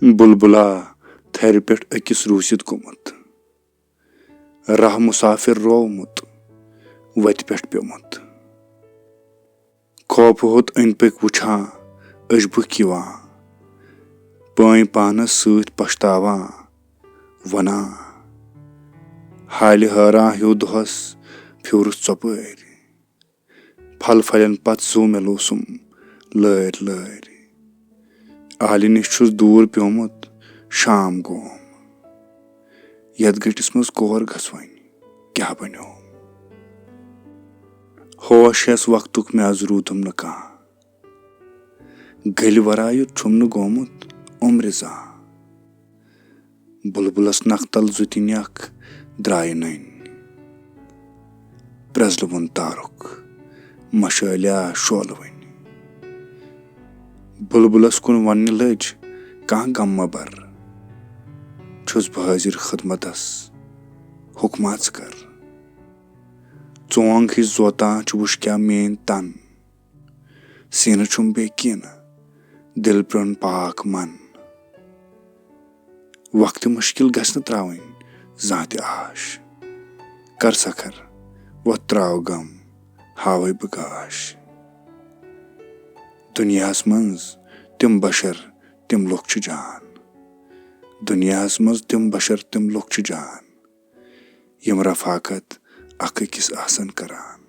bulbula تھرِ پٮ۪ٹھ أکِس روٗسِتھ گوٚمُت راہ مُسافِر روومُت وَتہِ پٮ۪ٹھ پیوٚمُت خوفہٕ ہوٚت أنٛدۍ پٔکۍ وٕچھان أچھ یِوان پٲنۍ پانس سۭتۍ پشتاوان وَنان حالہِ حٲران ہیوٗ دۄہس پھیوٗرُس ژۄپٲرۍ پھل پھلٮ۪ن پتہٕ زوٗ مےٚ لوسُم لٲرۍ لٲرۍ اہلہِ نِش چھُس دوٗر پیوٚمُت شام گوم یتھ گٔٹِس منٛز کور گژھ وۄنۍ کیٛاہ بنیوم ہوش ہٮ۪س وقتُک مےٚ آز روٗدُم نہٕ کانٛہہ گٔلۍ ورایہِ چھُم نہٕ گومُت عمرِ زانٛہہ بُلبُلس نکھٕ تل زُتِنۍ اکھ درٛایہِ نٔنۍ پرٛزلوُن تارُک مشٲلیا شولہٕ وٕنۍ بُلبُلس کُن وننہِ لٔج کانٛہہ غم مبر چھُس بہٕ حٲضِر خدمتس حُکما ژٕ کر ژونٛگ ہِش زوتان چھُ وٕچھ کیٛاہ میٲنۍ تن سیٖنہٕ چھُم بیٚیہِ کِنہٕ دِل پرٛون پاک من وقتہِ مُشکِل گژھِ نہٕ تراوٕنۍ زانٛہہ تہِ آش کر سکھر وۄتھ تراو غم ہاوے بہٕ گاش دُنیاہس منٛز تِم بشر تِم لُکھ چھِ جان دُنیاہس منٛز تِم بشر تِم لُکھ چھِ جان یِم رفاقت اکھ أکِس آسن کران